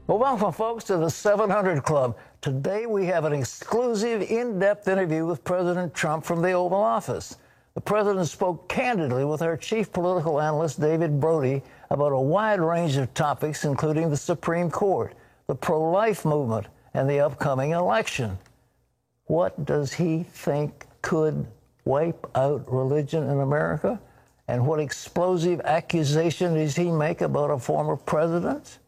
Well, welcome, folks, to the 700 Club. Today, we have an exclusive, in-depth interview with President Trump from the Oval Office. The president spoke candidly with our chief political analyst, David Brody, about a wide range of topics, including the Supreme Court, the pro-life movement, and the upcoming election. What does he think could wipe out religion in America? And what explosive accusation does he make about a former president?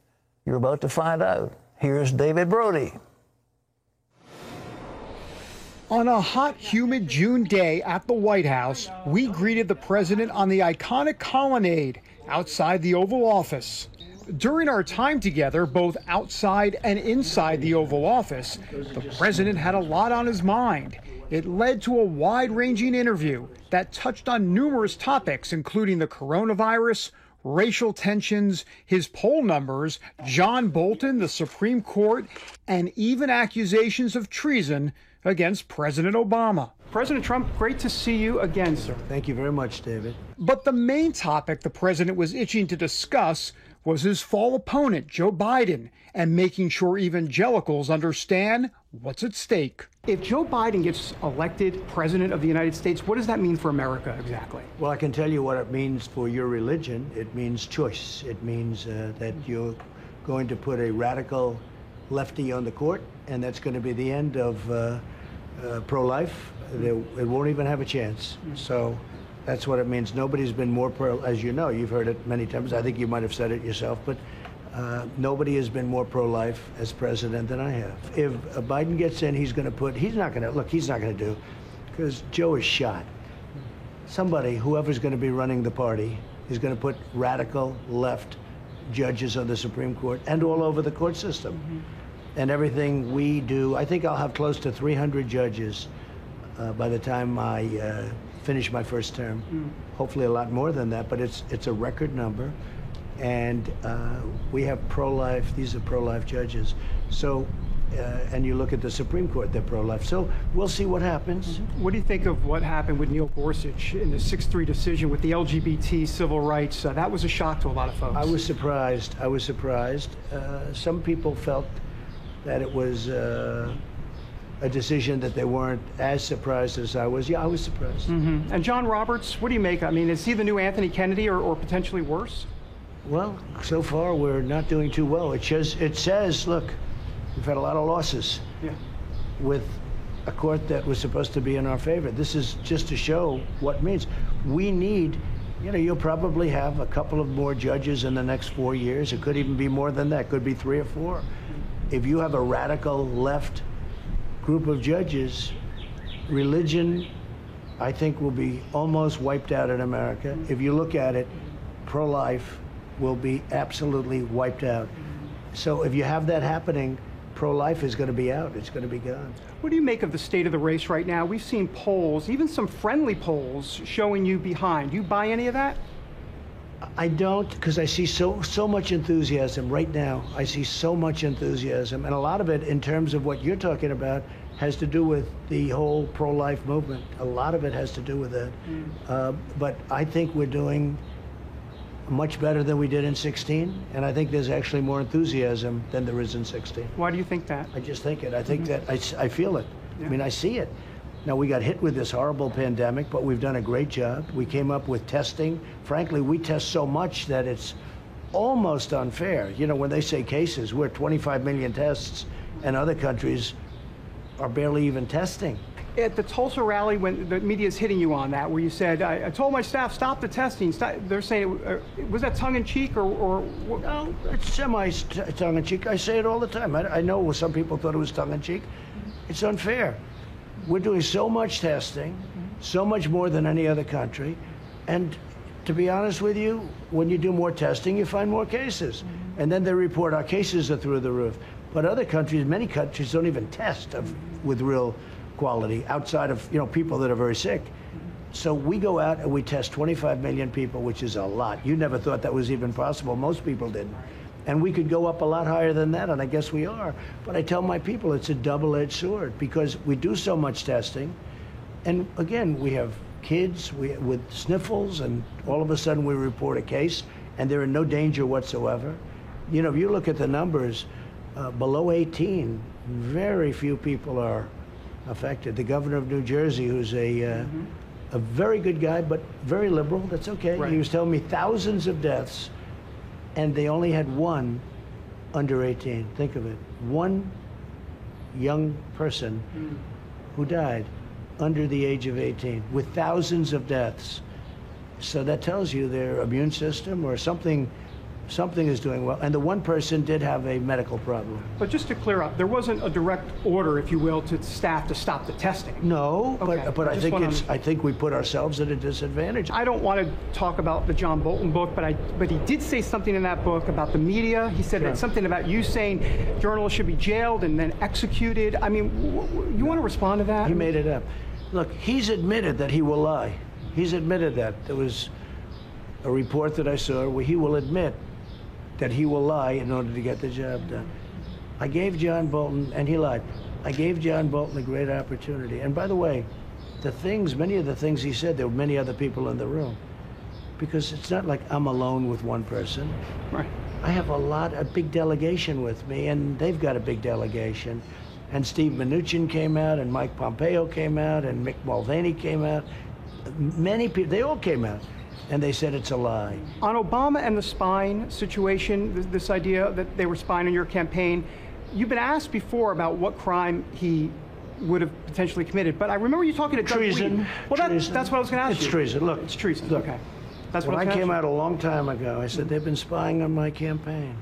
You're about to find out. Here's David Brody. On a hot, humid June day at the White House, we greeted the president on the iconic colonnade outside the Oval Office. During our time together, both outside and inside the Oval Office, the president had a lot on his mind. It led to a wide-ranging interview that touched on numerous topics, including the coronavirus, racial tensions, his poll numbers, John Bolton, the Supreme Court, and even accusations of treason against President Obama. President Trump, great to see you again, sir. Thank you very much, David. But the main topic the president was itching to discuss was his fall opponent, Joe Biden, and making sure evangelicals understand what's at stake. If Joe Biden gets elected president of the United States, what does that mean for America exactly? Well, I can tell you what it means for your religion. It means choice. It means that you're going to put a radical lefty on the court, and that's going to be the end of pro-life. It won't even have a chance. So that's what it means. Nobody's been more pro, as you know, you've heard it many times. I think you might have said it yourself, but nobody has been more pro-life as president than I have. If Biden gets in, he's not going to do, because Joe is shot. Somebody, whoever's going to be running the party, is going to put radical left judges on the Supreme Court and all over the court system. And everything we do, I think I'll have close to 300 judges by the time I finish my first term. Hopefully a lot more than that, but it's a record number. And we have pro-life, these are pro-life judges. So, and you look at the Supreme Court, they're pro-life. So we'll see what happens. What do you think of what happened with Neil Gorsuch in the 6-3 decision with the LGBT civil rights? That was a shock to a lot of folks. I was surprised. Some people felt that it was a decision that they weren't as surprised as I was. Yeah, I was surprised. And John Roberts, what do you make? I mean, is he the new Anthony Kennedy or potentially worse? Well, so far we're not doing too well. It says, look, we've had a lot of losses with a court that was supposed to be in our favor. This is just to show what it means. We need, you'll probably have a couple of more judges in the next 4 years. It could even be more than that. It could be 3 or 4. If you have a radical left group of judges, religion, I think, will be almost wiped out in America. If you look at it, pro-life will be absolutely wiped out. So if you have that happening, pro-life is going to be out. It's going to be gone. What do you make of the state of the race right now? We've seen polls, even some friendly polls, showing you behind. Do you buy any of that? I don't, because I see so much enthusiasm right now. I see so much enthusiasm, and a lot of it, in terms of what you're talking about, has to do with the whole pro-life movement. A lot of it has to do with that. But I think we're doing much better than we did in 16, and I think there's actually more enthusiasm than there is in 16. Why do you think that? I just think it. I think that I feel it. I mean, I see it. Now, we got hit with this horrible pandemic, but we've done a great job. We came up with testing. Frankly, we test so much that it's almost unfair. When they say cases, we're 25 million tests, and other countries are barely even testing. At the Tulsa rally, when the media is hitting you on that, where you said, I told my staff, stop the testing. They're saying, was that tongue-in-cheek or? No, it's semi-tongue-in-cheek. I say it all the time. I know some people thought it was tongue-in-cheek. It's unfair. We're doing so much testing, so much more than any other country. And to be honest with you, when you do more testing, you find more cases. And then they report our cases are through the roof. But other countries, many countries, don't even test with real quality outside of people that are very sick. So we go out and we test 25 million people, which is a lot. You never thought that was even possible. Most people didn't. And we could go up a lot higher than that, and I guess we are. But I tell my people it's a double-edged sword, because we do so much testing. And again, we have kids with sniffles, and all of a sudden we report a case, and they're in no danger whatsoever. You know, if you look at the numbers, below 18, very few people are affected. The governor of New Jersey, who's a very good guy, but very liberal, that's okay. Right. He was telling me thousands of deaths, and they only had one under 18. Think of it. One young person who died under the age of 18 with thousands of deaths. So that tells you their immune system or something is doing well. And the one person did have a medical problem. But just to clear up, there wasn't a direct order, if you will, to staff to stop the testing. No, Okay. but I think we put ourselves at a disadvantage. I don't want to talk about the John Bolton book, but he did say something in that book about the media. He said that something about you saying journalists should be jailed and then executed. I mean, you want to respond to that? He made it up. Look, he's admitted that he will lie. He's admitted that. There was a report that I saw where he will admit that he will lie in order to get the job done. I gave John Bolton, and he lied, I gave John Bolton a great opportunity. And by the way, many of the things he said, there were many other people in the room. Because it's not like I'm alone with one person. Right. I have a big delegation with me, and they've got a big delegation. And Steve Mnuchin came out, and Mike Pompeo came out, and Mick Mulvaney came out. Many people, they all came out. And they said it's a lie. On Obama and the spying situation, this idea that they were spying on your campaign, you've been asked before about what crime he would have potentially committed. But I remember you talking to Doug Treason. Weed. Well, Treason. That's what I was going to ask you. It's treason. Look. It's treason. Look. Okay. That's When what I came out out a long time ago, I said, they've been spying on my campaign.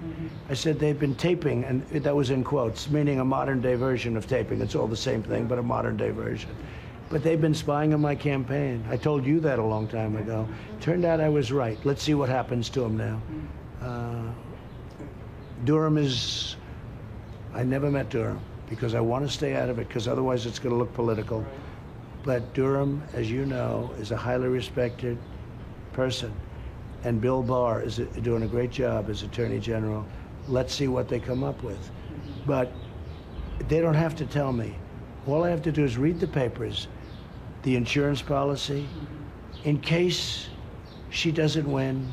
I said, they've been taping, and that was in quotes, meaning a modern-day version of taping. It's all the same thing, but a modern-day version. But they've been spying on my campaign. I told you that a long time ago. Turned out I was right. Let's see what happens to him now. Durham is... I never met Durham because I want to stay out of it because otherwise it's going to look political. But Durham, as you know, is a highly respected person. And Bill Barr is doing a great job as Attorney General. Let's see what they come up with. But they don't have to tell me. All I have to do is read the papers, the insurance policy. In case she doesn't win,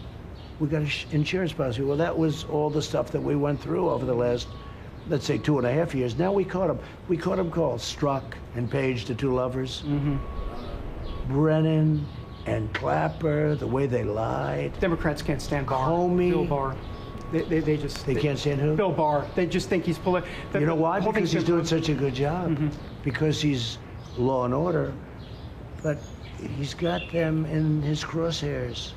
we got an insurance policy. Well, that was all the stuff that we went through over the last, let's say, 2.5 years. Now we caught him. We caught him called Strzok and Page, the two lovers. Brennan and Clapper, the way they lied. Democrats can't stand Barr. Comey. Bill Barr. They can't stand who? Bill Barr. They just think he's political. You know why? Because he's doing such a good job. Because he's law and order. But he's got them in his crosshairs.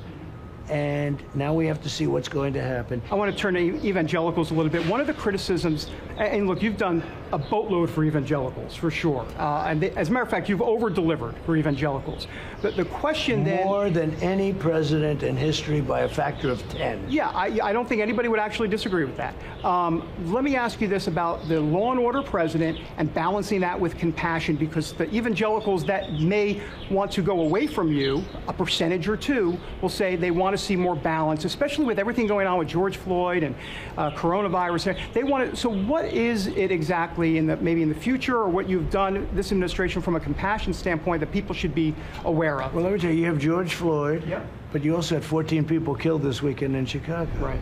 And now we have to see what's going to happen. I want to turn to evangelicals a little bit. One of the criticisms, and look, you've done a boatload for evangelicals, for sure. And as a matter of fact, you've over-delivered for evangelicals. The question then... More than any president in history by a factor of 10. Yeah, I don't think anybody would actually disagree with that. Let me ask you this about the law and order president and balancing that with compassion, because the evangelicals that may want to go away from you, a percentage or two, will say they want to see more balance, especially with everything going on with George Floyd and coronavirus. They want to, so what is it exactly maybe in the future, or what you've done, this administration, from a compassion standpoint, that people should be aware of? Well, let me tell you, you have George Floyd, Yep. but you also had 14 people killed this weekend in Chicago. Right.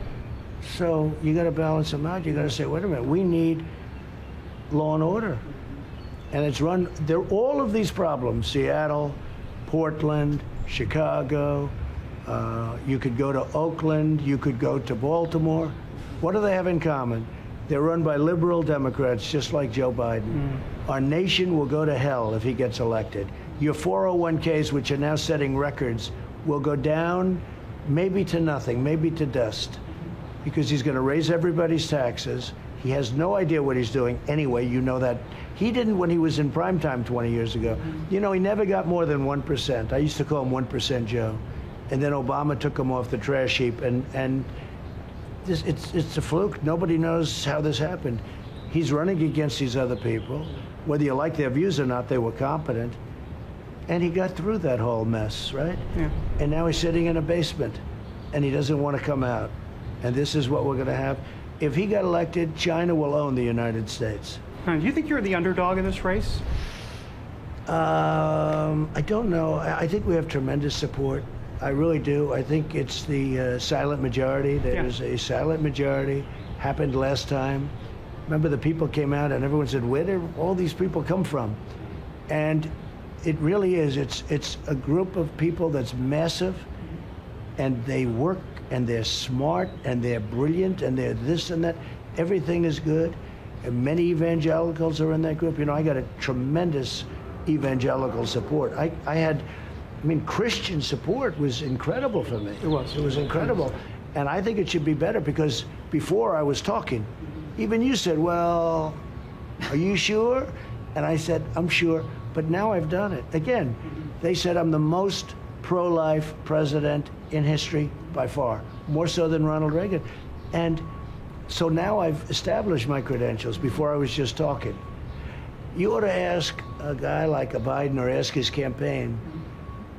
So you got to balance them out. You got to say, wait a minute, we need law and order. And it's run, all of these problems, Seattle, Portland, Chicago, you could go to Oakland, you could go to Baltimore. What do they have in common? They're run by liberal Democrats, just like Joe Biden. Our nation will go to hell if he gets elected. Your 401ks, which are now setting records, will go down maybe to nothing, maybe to dust, because he's going to raise everybody's taxes. He has no idea what he's doing anyway. You know that. He didn't when he was in primetime 20 years ago. You know, he never got more than 1%. I used to call him 1% Joe. And then Obama took him off the trash heap. And it's a fluke. Nobody knows how this happened. He's running against these other people. Whether you like their views or not, they were competent. And he got through that whole mess, right? Yeah. And now he's sitting in a basement, and he doesn't want to come out. And this is what we're going to have. If he got elected, China will own the United States. Do you think you're the underdog in this race? I don't know. I think we have tremendous support. I really do. I think it's the silent majority. There's a silent majority. happened last time. Remember, the people came out and everyone said, where did all these people come from? And it really is. It's a group of people that's massive, and they work, and they're smart, and they're brilliant, and they're this and that. Everything is good. And many evangelicals are in that group. You know, I got a tremendous evangelical support. I mean, Christian support was incredible for me. It was incredible. And I think it should be better, because before I was talking, even you said, well, are you sure? And I said, I'm sure. But now I've done it. Again, they said I'm the most pro-life president in history by far, more so than Ronald Reagan. And so now I've established my credentials. Before I was just talking. You ought to ask a guy like a Biden, or ask his campaign,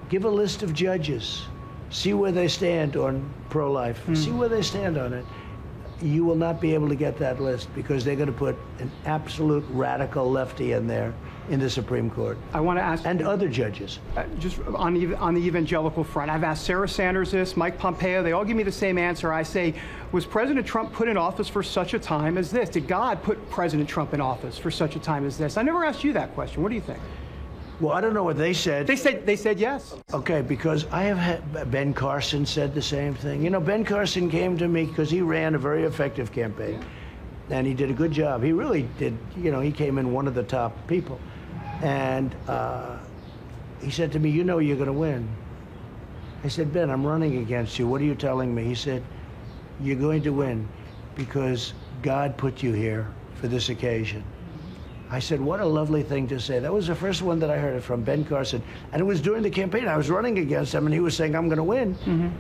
give a list of judges, see where they stand on pro-life, see where they stand on it. You will not be able to get that list, because they're going to put an absolute radical lefty in there in the Supreme Court. I want to ask, and other judges. Just on the evangelical front, I've asked Sarah Sanders this, Mike Pompeo, they all give me the same answer. I say, was President Trump put in office for such a time as this? Did God put President Trump in office for such a time as this? I never asked you that question. What do you think? Well, I don't know what they said. They said yes. Okay, because I have had, Ben Carson said the same thing. You know, Ben Carson came to me because he ran a very effective campaign, and he did a good job. He really did. You know, he came in one of the top people, and he said to me, you know you're going to win. I said, Ben, I'm running against you. What are you telling me? He said, you're going to win because God put you here for this occasion. I said, what a lovely thing to say. That was the first one that I heard it from, Ben Carson. And it was during the campaign. I was running against him, and he was saying, I'm going to win.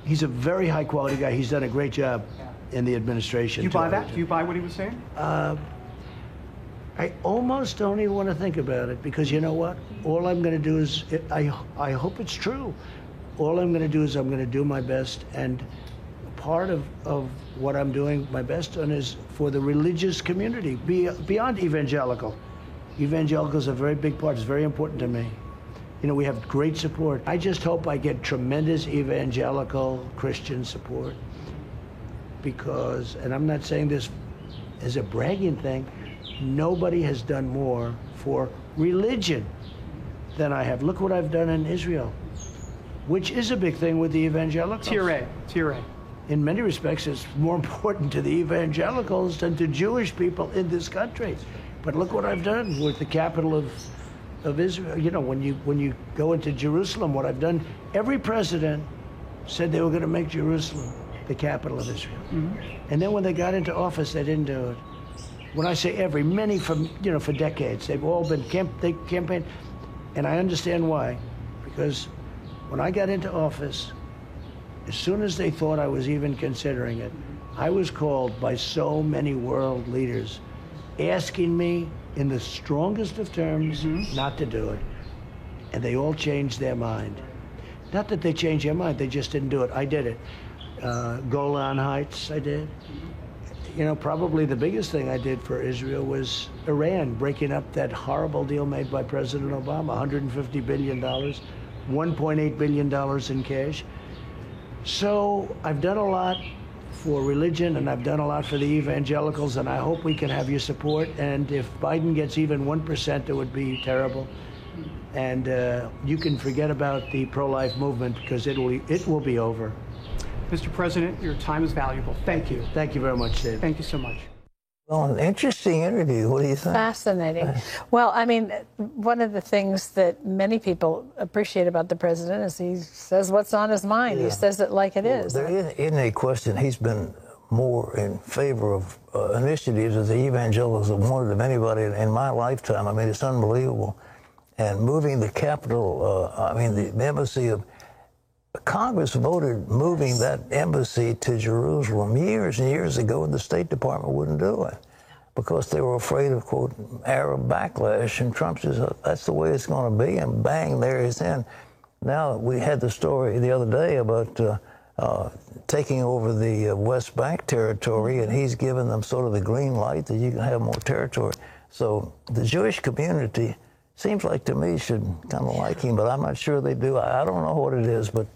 He's a very high-quality guy. He's done a great job in the administration. Do you buy that? Do you buy what he was saying? I almost don't even want to think about it, because you know what? All I'm going to do is, I hope it's true. All I'm going to do is I'm going to do my best, and part of what I'm doing my best on is for the religious community, beyond evangelical. Evangelical is a very big part. It's very important to me. You know, we have great support. I just hope I get tremendous evangelical Christian support, because, and I'm not saying this as a bragging thing, nobody has done more for religion than I have. Look what I've done in Israel, which is a big thing with the evangelicals. Tier A. In many respects, it's more important to the evangelicals than to Jewish people in this country. But look what I've done with the capital of Israel. You know, when you go into Jerusalem, what I've done, every president said they were going to make Jerusalem the capital of Israel. And then when they got into office, they didn't do it. When I say every, many for decades, they've all been they campaigned, and I understand why. Because when I got into office, as soon as they thought I was even considering it, I was called by so many world leaders asking me in the strongest of terms not to do it. And they all changed their mind. Not that they changed their mind, they just didn't do it. I did it. Golan Heights, I did. You know, probably the biggest thing I did for Israel was Iran, breaking up that horrible deal made by President Obama, $150 billion, $1.8 billion in cash. So I've done a lot for religion, and I've done a lot for the evangelicals, and I hope we can have your support. And if Biden gets even 1%, it would be terrible. And you can forget about the pro-life movement, because it will be over. Mr. President, your time is valuable. Thank you. Thank you very much, Dave. Thank you so much. Well, an interesting interview. What do you think? Fascinating. Well, I mean, one of the things that many people appreciate about the president is he says what's on his mind. Yeah. He says it like it is. There isn't a question. He's been more in favor of initiatives of the evangelicals more than anybody in my lifetime. I mean, it's unbelievable. And moving the capital, I mean, the embassy of Congress voted moving that embassy to Jerusalem years and years ago, and the State Department wouldn't do it because they were afraid of, quote, Arab backlash. And Trump says, that's the way it's going to be, and bang, there he's in. Now, we had the story the other day about taking over the West Bank territory, and he's given them sort of the green light that you can have more territory. So the Jewish community seems like to me should kind of like him, but I'm not sure they do. I don't know what it is, but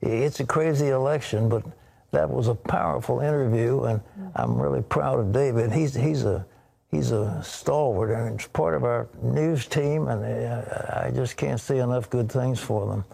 it's a crazy election. But that was a powerful interview, and I'm really proud of David. He's a stalwart, and he's part of our news team, and I just can't say enough good things for them.